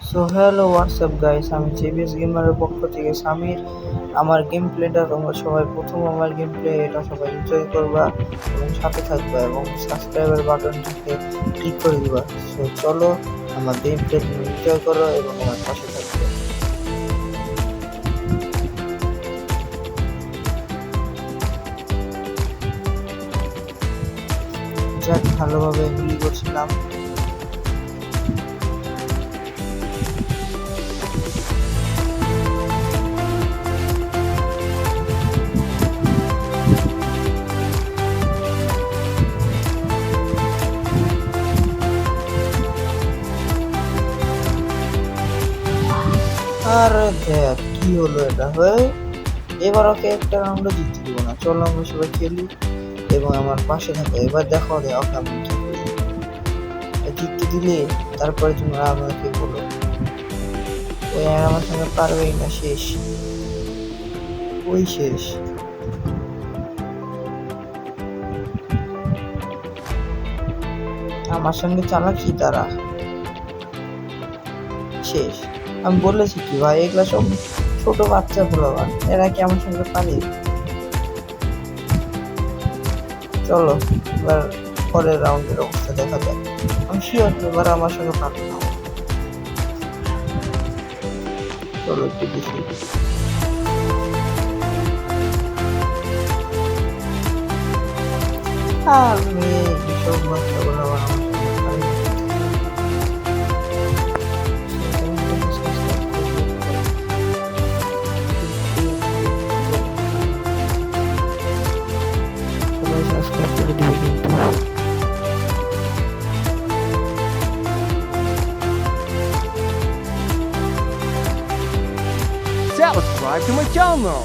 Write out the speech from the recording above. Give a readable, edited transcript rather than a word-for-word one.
So hello WhatsApp guys, আমি JBS গেমারের পক্ষ থেকে সামির। আমার গেম প্লেটা তোমরা সবাই প্রথম আমার গেম প্লে এটা সবাই এনজয় করবা এবং সাথে থাকবা এবং সাবস্ক্রাইবার বাটনটাকে ক্লিক করে দিবা। সো চলো আমার গেম প্লে তুমি এনজয় করো এবং আমার পাশে থাকবে। যাক, ভালোভাবে গুলি করছিলাম। আর দেখ কি হলো, এটা হয়ে এবার ওকে একটা রাউন্ডও জিততে দিব না। চলো আমরা সবাই খেলি এবং আমার পাশে থাকো। এবার দেখো ওকে আমি কি করি। জিততে দিলে তারপরে তোমরা আমাকে বলো। ওই আর আমার সঙ্গে পারবেই না, শেষ, ওই শেষ। আমার সঙ্গে চালাকি তারা, শেষ। আমি বলেছি কি ভাই, এগুলা সব ছোট বাচ্চা ভোলাবান, এরা কি আমার সঙ্গে পারে? চলো এবার পরের রাউন্ডের অবস্থা দেখা যাক। আমি শিওর এবার আমার সঙ্গে পারবে না। চলো একটু দেখি। আমি এইসব বাচ্চাগুলো আবার আমার সঙ্গে পারে না। সবাই সাবস্ক্রাইব করে দিবে কিন্তু। Subscribe to my channel.